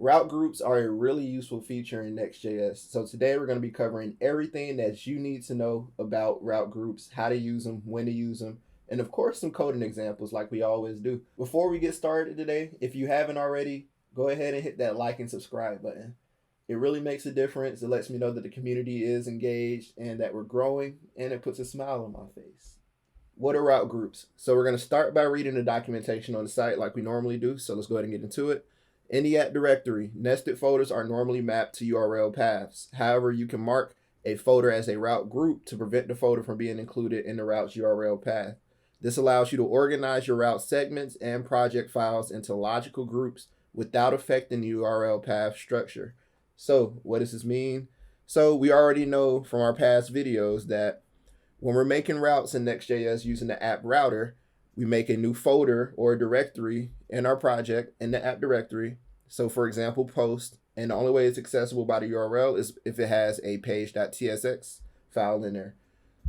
Route groups are a really useful feature in Next.js. So today we're going to be covering everything that you need to know about route groups, how to use them, when to use them, and of course some coding examples like we always do. Before we get started today, if you haven't already, go ahead and hit that like and subscribe button. It really makes a difference. It lets me know that the community is engaged and that we're growing, and it puts a smile on my face. What are route groups? So we're going to start by reading the documentation on the site like we normally do. So let's go ahead and get into it. In the app directory, nested folders are normally mapped to URL paths. However, you can mark a folder as a route group to prevent the folder from being included in the route's URL path. This allows you to organize your route segments and project files into logical groups without affecting the URL path structure. So what does this mean? So we already know from our past videos that when we're making routes in Next.js using the app router, we make a new folder or a directory in our project in the app directory. So for example, post, and the only way it's accessible by the URL is if it has a page.tsx file in there.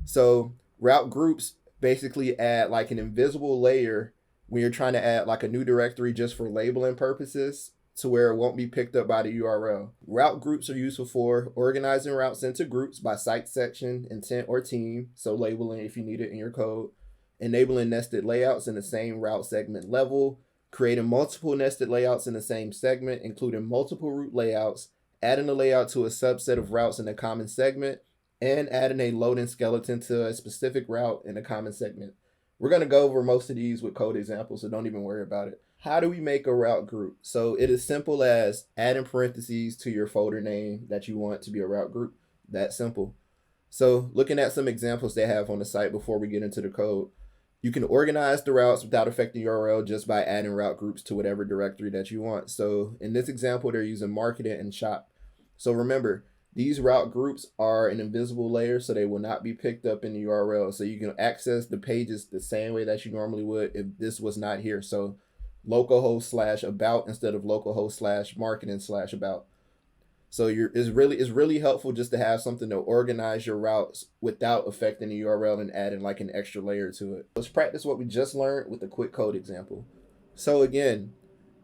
So route groups basically add like an invisible layer when you're trying to add like a new directory just for labeling purposes to where it won't be picked up by the URL. Route groups are useful for organizing routes into groups by site section, intent, or team, so labeling if you need it in your code, enabling nested layouts in the same route segment level, creating multiple nested layouts in the same segment, including multiple route layouts, adding a layout to a subset of routes in a common segment, and adding a loading skeleton to a specific route in a common segment. We're going to go over most of these with code examples, so don't even worry about it. How do we make a route group? So it is simple as adding parentheses to your folder name that you want to be a route group. That simple. So looking at some examples they have on the site before we get into the code, you can organize the routes without affecting URL just by adding route groups to whatever directory that you want. So in this example, they're using marketing and shop. So remember, these route groups are an invisible layer, so they will not be picked up in the URL. So you can access the pages the same way that you normally would if this was not here. So localhost / about instead of localhost / marketing / about. So it's really helpful just to have something to organize your routes without affecting the URL and adding like an extra layer to it. Let's practice what we just learned with a quick code example. So again,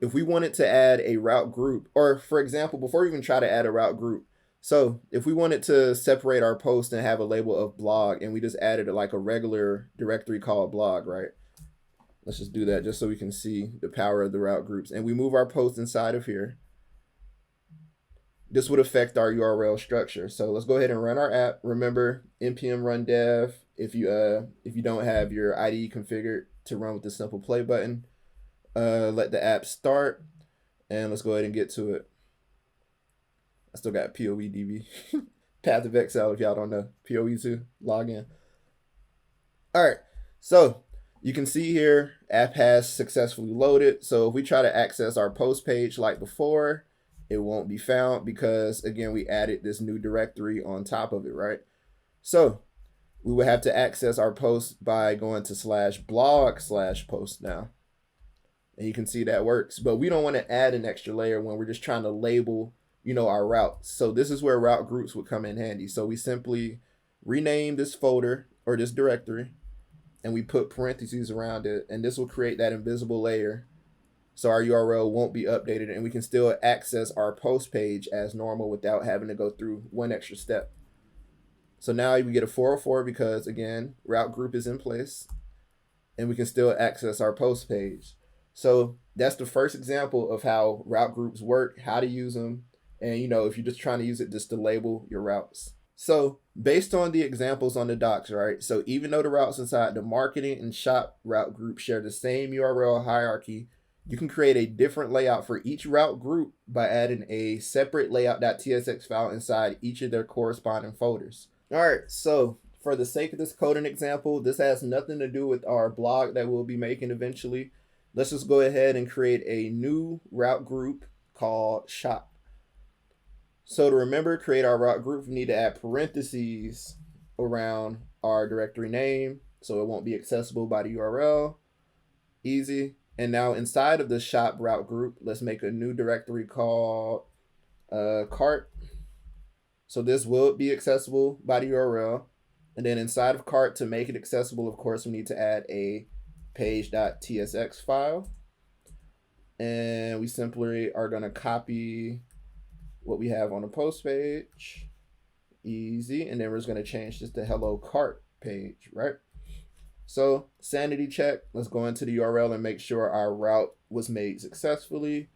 if we wanted to add a route group, or for example, before we even try to add a route group, so if we wanted to separate our post and have a label of blog and we just added like a regular directory called blog, right? Let's just do that just so we can see the power of the route groups. And we move our post inside of here. This would affect our URL structure. So let's go ahead and run our app. Remember, npm run dev if you don't have your IDE configured to run with the simple play button. Let the app start, and let's go ahead and get to it. I still got POEDB, path of exile if y'all don't know, POE2, login. All right, so you can see here, app has successfully loaded. So if we try to access our post page like before, it won't be found because, again, we added this new directory on top of it, right? So we would have to access our post by going to /blog/post now. And you can see that works. But we don't want to add an extra layer when we're just trying to label, our routes. So this is where route groups would come in handy. So we simply rename this folder or this directory, and we put parentheses around it, and this will create that invisible layer so our URL won't be updated and we can still access our post page as normal without having to go through one extra step. So now we get a 404 because, again, route group is in place and we can still access our post page. So that's the first example of how route groups work, how to use them, and if you're just trying to use it just to label your routes. So based on the examples on the docs, right? So even though the routes inside the marketing and shop route group share the same URL hierarchy, you can create a different layout for each route group by adding a separate layout.tsx file inside each of their corresponding folders. All right, so for the sake of this coding example, this has nothing to do with our blog that we'll be making eventually. Let's just go ahead and create a new route group called shop. So to remember, create our route group, we need to add parentheses around our directory name so it won't be accessible by the URL. Easy. And now inside of the shop route group, let's make a new directory called cart. So this will be accessible by the URL. And then inside of cart, to make it accessible, of course, we need to add a page.tsx file. And we simply are going to copy what we have on the post page. Easy. And then we're just going to change this to hello cart page, right? So sanity check, let's go into the URL and make sure our route was made successfully.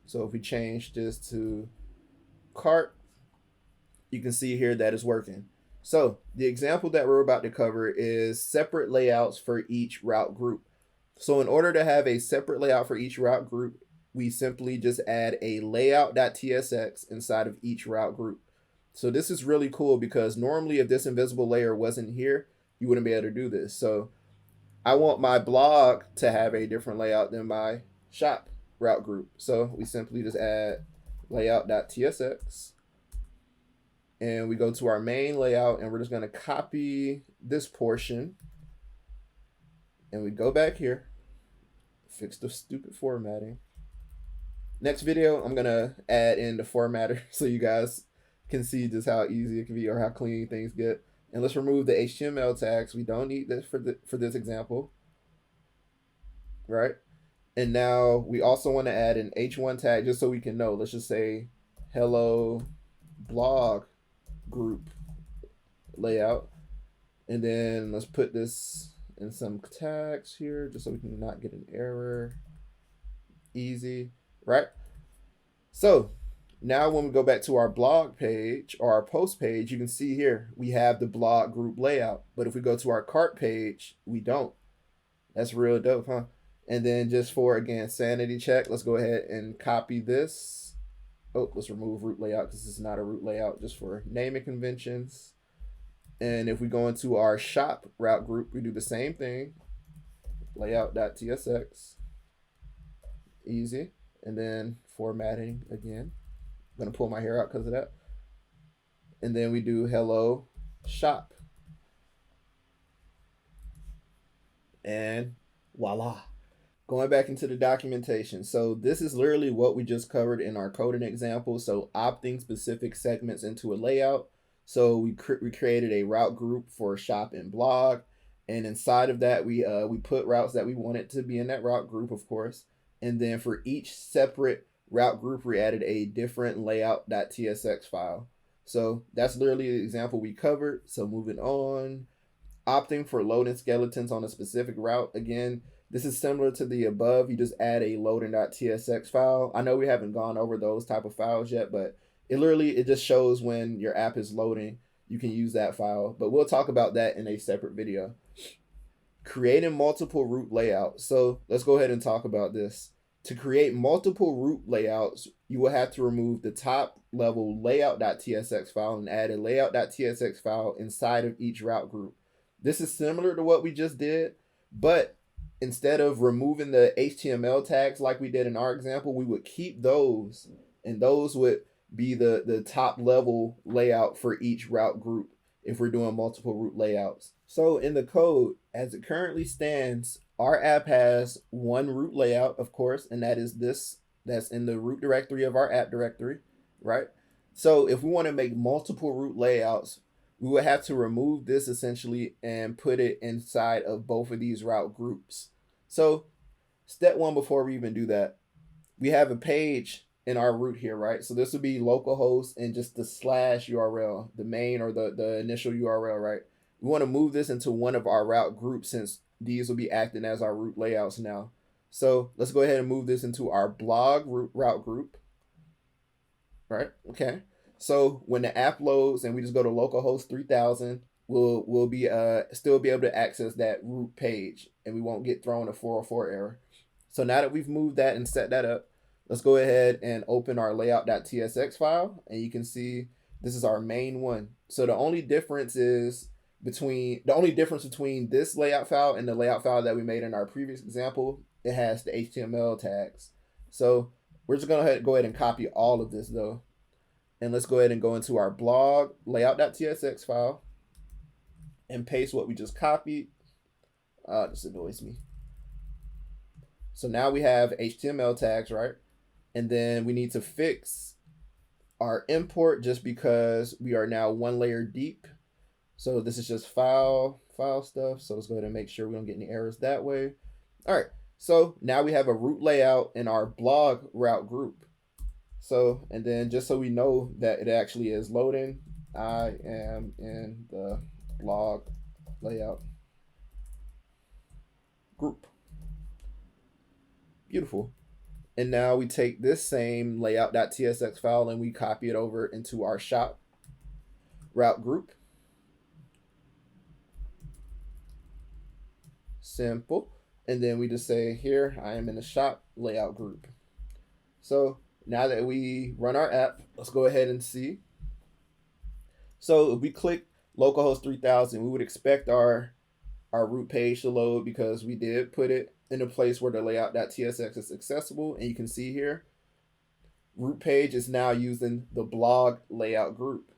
So if we change this to cart, you can see here that it's working. So the example that we're about to cover is separate layouts for each route group. So in order to have a separate layout for each route group, we simply just add a layout.tsx inside of each route group. So this is really cool because normally if this invisible layer wasn't here, you wouldn't be able to do this. So I want my blog to have a different layout than my shop route group. So we simply just add layout.tsx. And we go to our main layout and we're just going to copy this portion. And we go back here, fix the stupid formatting. Next video, I'm going to add in the formatter so you guys can see just how easy it can be or how clean things get. And let's remove the HTML tags. We don't need this for this example, right? And now we also want to add an H1 tag just so we can know. Let's just say hello blog group layout. And then let's put this in some tags here just so we can not get an error. Easy, right? So now when we go back to our blog page or our post page, you can see here we have the blog group layout. But if we go to our cart page, we don't. That's real dope, huh? And then just for, again, sanity check, let's go ahead and copy this. Oh, let's remove root layout because this is not a root layout, just for naming conventions. And if we go into our shop route group, we do the same thing. Layout.tsx. Easy. And then formatting again. I'm going to pull my hair out because of that. And then we do hello shop. And voila. Going back into the documentation. So this is literally what we just covered in our coding example. So opting specific segments into a layout. So we created a route group for shop and blog. And inside of that, we put routes that we wanted to be in that route group, of course. And then for each separate route group, we added a different layout.tsx file. So that's literally the example we covered. So moving on, opting for loading skeletons on a specific route. Again, this is similar to the above. You just add a loading.tsx file. I know we haven't gone over those type of files yet, but it just shows when your app is loading. You can use that file, but we'll talk about that in a separate video. Creating multiple route layouts. So let's go ahead and talk about this. To create multiple route layouts, you will have to remove the top level layout.tsx file and add a layout.tsx file inside of each route group. This is similar to what we just did, but instead of removing the HTML tags like we did in our example, we would keep those, and those would be the top level layout for each route group if we're doing multiple route layouts. So in the code, as it currently stands, our app has one root layout, of course, and that is this, that's in the root directory of our app directory, right? So if we want to make multiple root layouts, we would have to remove this essentially and put it inside of both of these route groups. So step one, before we even do that, we have a page in our root here, right? So this would be localhost and just the slash URL, the main or the initial URL, right? We want to move this into one of our route groups since these will be acting as our root layouts now. So let's go ahead and move this into our blog route group, right? Okay. So when the app loads and we just go to localhost 3000, we'll be still be able to access that root page and we won't get thrown a 404 error. So now that we've moved that and set that up, let's go ahead and open our layout.tsx file, and you can see this is our main one. So the only difference between this layout file and the layout file that we made in our previous example, it has the HTML tags. So we're just gonna go ahead and copy all of this though. And let's go ahead and go into our blog layout.tsx file and paste what we just copied. This annoys me. So now we have HTML tags, right? And then we need to fix our import just because we are now one layer deep. So this is just file stuff. So let's go ahead and make sure we don't get any errors that way. All right. So now we have a route layout in our blog route group. So, and then just so we know that it actually is loading, I am in the blog layout group. Beautiful. And now we take this same layout.tsx file and we copy it over into our shop route group. Simple. And then we just say here, I am in the shop layout group. So now that we run our app, let's go ahead and see. So if we click localhost 3000, we would expect our root page to load because we did put it in a place where the layout.tsx is accessible. And you can see here, root page is now using the blog layout group.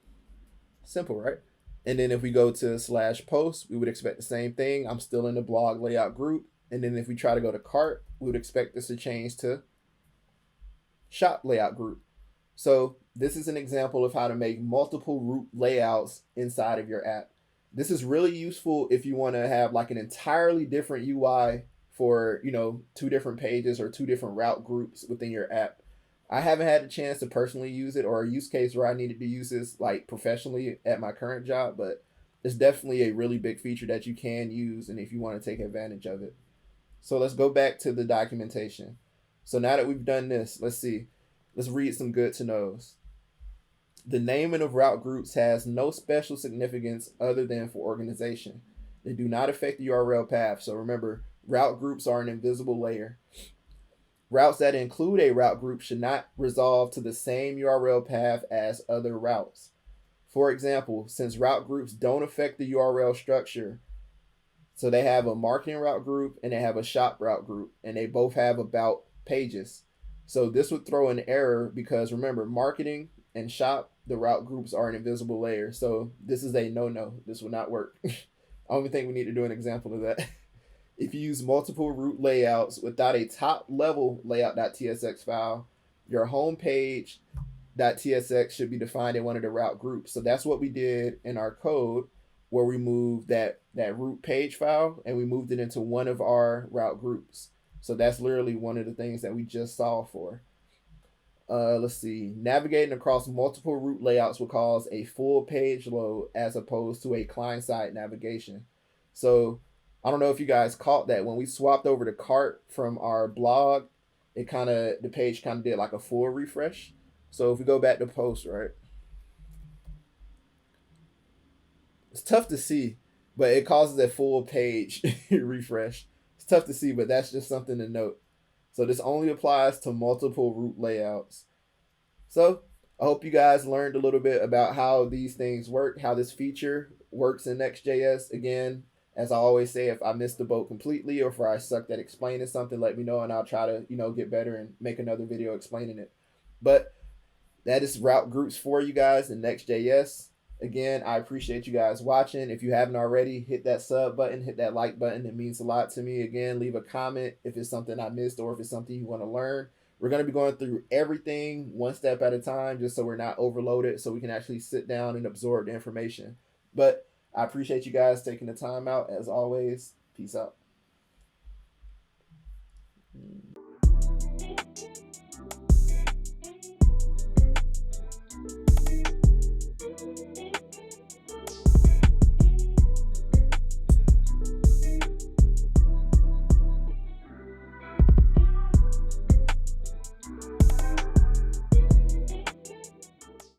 Simple, right? And then if we go to /post, we would expect the same thing. I'm still in the blog layout group. And then if we try to go to cart, we would expect this to change to shop layout group. So this is an example of how to make multiple root layouts inside of your app. This is really useful if you want to have like an entirely different UI for, you know, 2 different pages or 2 different route groups within your app. I haven't had the chance to personally use it or a use case where I needed to use this like professionally at my current job, but it's definitely a really big feature that you can use and if you want to take advantage of it. So let's go back to the documentation. So now that we've done this, let's see. Let's read some good to knows. The naming of route groups has no special significance other than for organization. They do not affect the URL path. So remember, route groups are an invisible layer. Routes that include a route group should not resolve to the same URL path as other routes. For example, since route groups don't affect the URL structure, so they have a marketing route group and they have a shop route group, and they both have about pages. So this would throw an error because remember, marketing and shop, the route groups are an invisible layer. So this is a no-no. This will not work. I don't even think we need to do an example of that. If you use multiple route layouts without a top-level layout.tsx file, your home page.tsx should be defined in one of the route groups. So that's what we did in our code where we moved that root page file and we moved it into one of our route groups. So that's literally one of the things that we just solved for. Let's see. Navigating across multiple route layouts will cause a full page load as opposed to a client-side navigation. So I don't know if you guys caught that. When we swapped over to cart from our blog, the page kind of did like a full refresh. So if we go back to post, right? It's tough to see, but it causes a full page refresh. It's tough to see, but that's just something to note. So this only applies to multiple route layouts. So I hope you guys learned a little bit about how these things work, how this feature works in Next.js. Again, as I always say, if I missed the boat completely or if I sucked at explaining something, let me know and I'll try to, get better and make another video explaining it. But that is route groups for you guys in Next.js. Again, I appreciate you guys watching. If you haven't already, hit that sub button, hit that like button. It means a lot to me. Again, leave a comment if it's something I missed or if it's something you want to learn. We're going to be going through everything one step at a time just so we're not overloaded, so we can actually sit down and absorb the information. But I appreciate you guys taking the time out. As always, peace out.